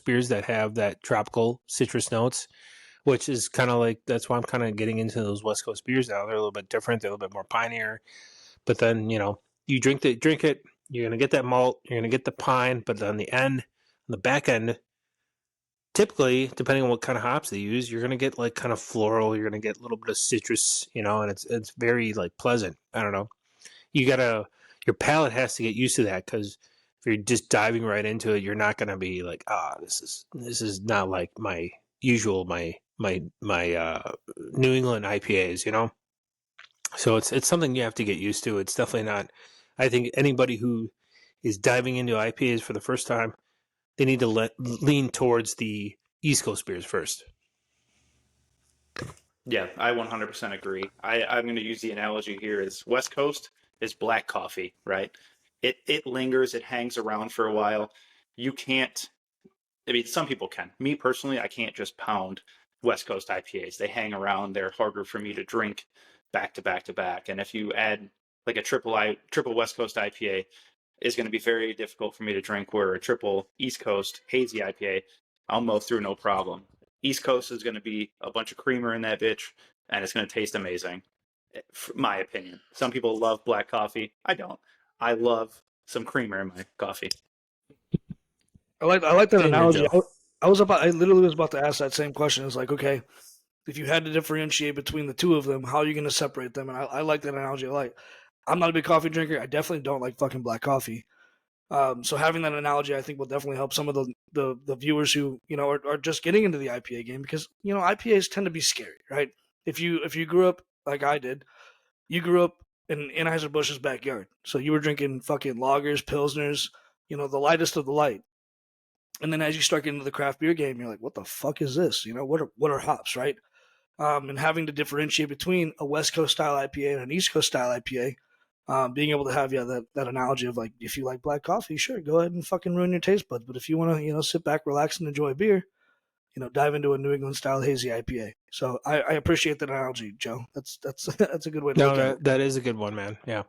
beers that have that tropical citrus notes, which is kind of like that's why I'm kind of getting into those West Coast beers now. They're a little bit different. They're a little bit more pineier. But then you drink it. You're gonna get that malt. You're gonna get the pine. But on the back end, typically, depending on what kind of hops they use, you're gonna get like kind of floral. You're gonna get a little bit of citrus, and it's very like pleasant. I don't know. Your palate has to get used to that because if you're just diving right into it, you're not gonna be like, this is not like my usual my New England IPAs. So it's something you have to get used to. It's definitely not. I think anybody who is diving into IPAs for the first time, they need to lean towards the East Coast beers first. Yeah, I 100% agree. I'm going to use the analogy here is West Coast is black coffee, right? It lingers, it hangs around for a while. You can't, I mean, some people can. Me personally, I can't just pound West Coast IPAs. They hang around, they're harder for me to drink back to back to back. And if you add like a triple West Coast IPA, is going to be very difficult for me to drink, where a triple East Coast hazy IPA, I'll mow through no problem. East Coast is going to be a bunch of creamer in that bitch, and it's going to taste amazing, my opinion. Some people love black coffee. I don't. I love some creamer in my coffee. I like that Same here, analogy. Joe. I literally was about to ask that same question. It's like, okay, if you had to differentiate between the two of them, how are you going to separate them? And I like that analogy. I'm not a big coffee drinker. I definitely don't like fucking black coffee. So having that analogy, I think, will definitely help some of the viewers who are just getting into the IPA game, because IPAs tend to be scary, right? If you grew up like I did, you grew up in Anheuser Busch's backyard, so you were drinking fucking lagers, pilsners, the lightest of the light. And then as you start getting into the craft beer game, you're like, what the fuck is this? What are hops, right? And having to differentiate between a West Coast style IPA and an East Coast style IPA, being able to have that analogy of like, if you like black coffee, sure, go ahead and fucking ruin your taste buds. But if you want to sit back, relax, and enjoy a beer, dive into a New England style hazy IPA. So I appreciate that analogy, Joe. That's that's a good way to look at it. That is a good one, man. Yeah,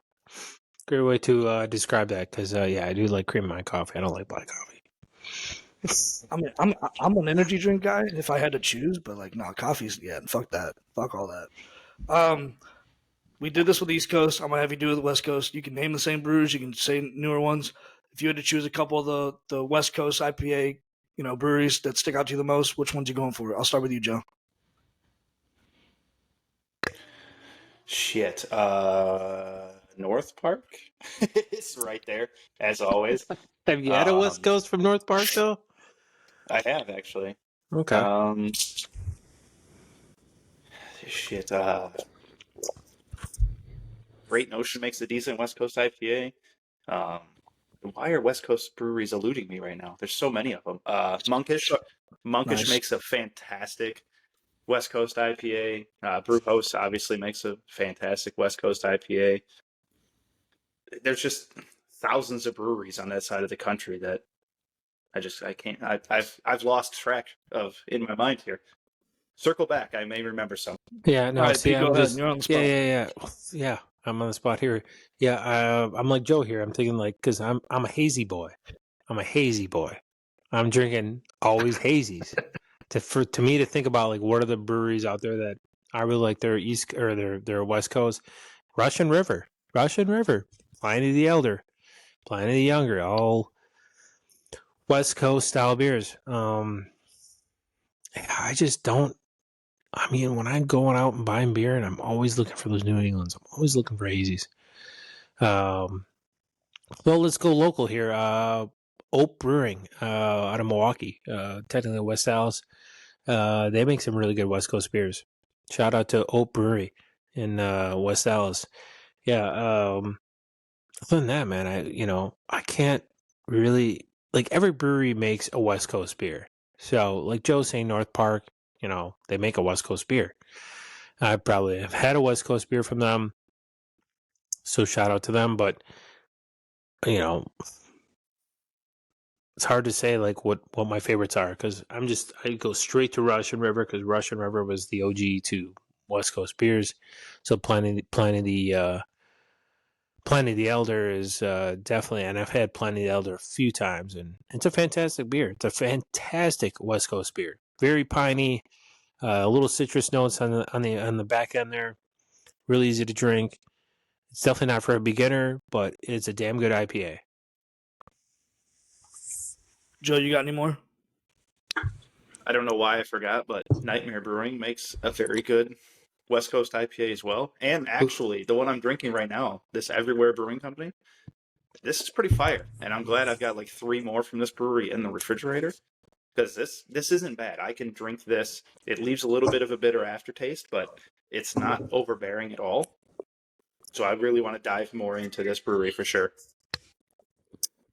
great way to describe that because I do like cream in my coffee. I don't like black coffee. I mean, I'm an energy drink guy if I had to choose, but like, no, coffee's fuck that, fuck all that. We did this with the East Coast. I'm gonna have you do it with the West Coast. You can name the same brewers. You can say newer ones. If you had to choose a couple of the West Coast IPA, breweries that stick out to you the most, which ones are you going for? I'll start with you, Joe. Shit. North Park is right there, as always. Have you had a West Coast from North Park though? I have, actually. Okay. Shit. Great Notion makes a decent West Coast IPA. Why are West Coast breweries eluding me right now? There's so many of them. Monkish Nice. makes a fantastic West Coast IPA. Brewhouse obviously makes a fantastic West Coast IPA. There's just thousands of breweries on that side of the country that I can't. I've lost track of in my mind here. Circle back. I may remember some. Yeah. No. All right, See, Pete, go I'm ahead. just. You're on the spot. Yeah. I'm on the spot here. Yeah. I'm like Joe here. I'm thinking like because I'm a hazy boy. I'm drinking always hazies. To me to think about like what are the breweries out there that I really like their East or their West Coast. Russian River, Pliny the Elder, Pliny the Younger, all West Coast style beers. I just don't. I mean, when I'm going out and buying beer, and I'm always looking for those New Englands, I'm always looking for hazies. Well, let's go local here. Oak Brewing out of Milwaukee, technically West Dallas. They make some really good West Coast beers. Shout out to Oak Brewery in West Dallas. Yeah. Other than that, man, I can't really like every brewery makes a West Coast beer. So, like Joe saying, North Park, they make a West Coast beer. I probably have had a West Coast beer from them, so shout out to them. But it's hard to say like what my favorites are because I go straight to Russian River because Russian River was the OG to West Coast beers. So Pliny the Elder is definitely, and I've had Pliny the Elder a few times, and it's a fantastic beer. It's a fantastic West Coast beer. Very piney, a little citrus notes on the back end there. Really easy to drink. It's definitely not for a beginner, but it's a damn good IPA. Joe, you got any more? I don't know why I forgot, but Nightmare Brewing makes a very good West Coast IPA as well. And actually, the one I'm drinking right now, this Everywhere Brewing Company, this is pretty fire. And I'm glad I've got like 3 more from this brewery in the refrigerator because this isn't bad. I can drink this. It leaves a little bit of a bitter aftertaste, but it's not overbearing at all. So I really want to dive more into this brewery for sure.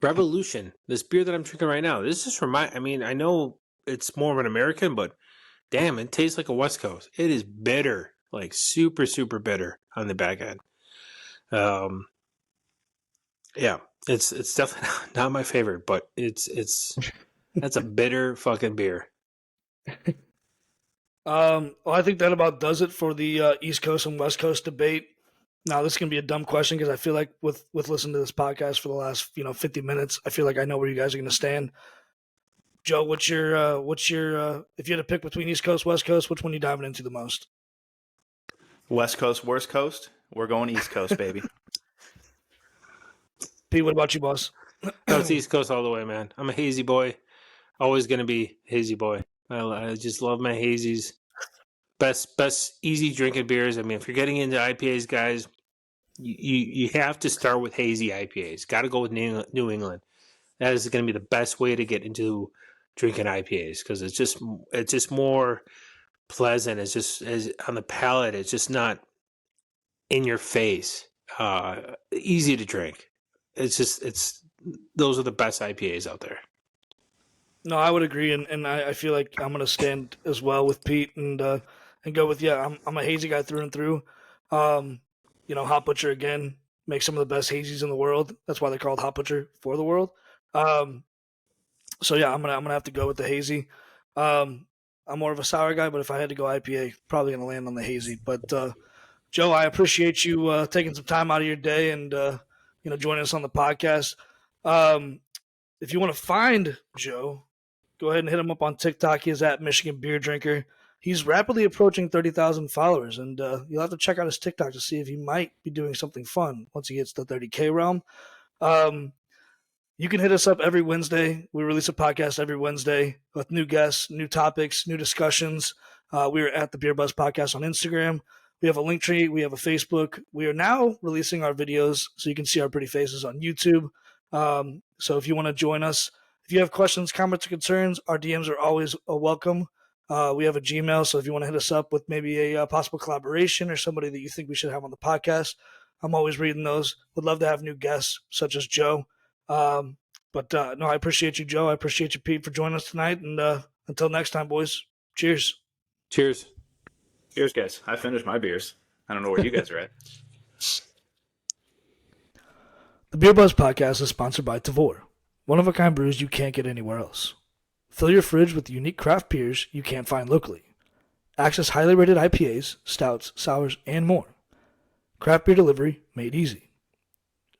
Revolution, this beer that I'm drinking right now. This is from I know it's more of an American, but damn, it tastes like a West Coast. It is bitter, like super, super bitter on the back end. Yeah, it's definitely not my favorite, but that's a bitter fucking beer. Well, I think that about does it for the East Coast and West Coast debate. Now, this is gonna be a dumb question because I feel like with listening to this podcast for the last 50 minutes, I feel like I know where you guys are gonna stand. Joe, what's your if you had to pick between East Coast, West Coast, which one are you diving into the most? West Coast, worst coast. We're going East Coast, baby. Pete, what about you, boss? No, it's East Coast all the way, man. I'm a hazy boy. Always gonna be hazy boy. I just love my hazies. Best easy drinking beers. I mean, if you're getting into IPAs, guys, you have to start with hazy IPAs. Got to go with New England. That is going to be the best way to get into drinking IPAs because it's just more pleasant. It's just as on the palate. It's just not in your face. Easy to drink. It's those are the best IPAs out there. No, I would agree, and I feel like I'm gonna stand as well with Pete and go with I'm a hazy guy through and through. Hot Butcher again makes some of the best hazies in the world. That's why they're called Hot Butcher for the world. So yeah, I'm gonna have to go with the hazy. I'm more of a sour guy, but if I had to go IPA, probably gonna land on the hazy. But Joe, I appreciate you taking some time out of your day and joining us on the podcast. If you want to find Joe, go ahead and hit him up on TikTok. He is at Michigan Beer Drinker. He's rapidly approaching 30,000 followers, and you'll have to check out his TikTok to see if he might be doing something fun once he gets the 30K realm. You can hit us up every Wednesday. We release a podcast every Wednesday with new guests, new topics, new discussions. We are at the Beer Buzz Podcast on Instagram. We have a link tree. We have a Facebook. We are now releasing our videos so you can see our pretty faces on YouTube. So if you want to join us, if you have questions, comments, or concerns, our DMs are always welcome. We have a Gmail, so if you want to hit us up with maybe a possible collaboration or somebody that you think we should have on the podcast, I'm always reading those. Would love to have new guests such as Joe. No, I appreciate you, Joe. I appreciate you, Pete, for joining us tonight. And until next time, boys, cheers. Cheers. Cheers, guys. I finished my beers. I don't know where you guys are at. The Beer Buzz Podcast is sponsored by Tavour, one-of-a-kind brews you can't get anywhere else. Fill your fridge with unique craft beers you can't find locally. Access highly rated IPAs, stouts, sours, and more. Craft beer delivery made easy.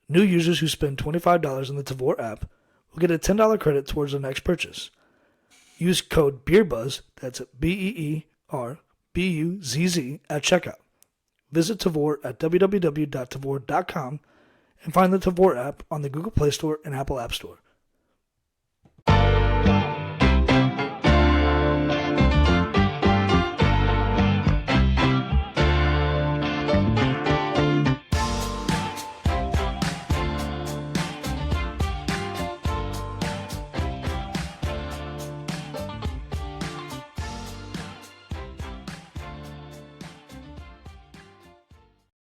New users who spend $25 in the Tavour app will get a $10 credit towards their next purchase. Use code BEERBUZZ, that's BEERBUZZ, at checkout. Visit Tavour at www.tavour.com and find the Tavour app on the Google Play Store and Apple App Store.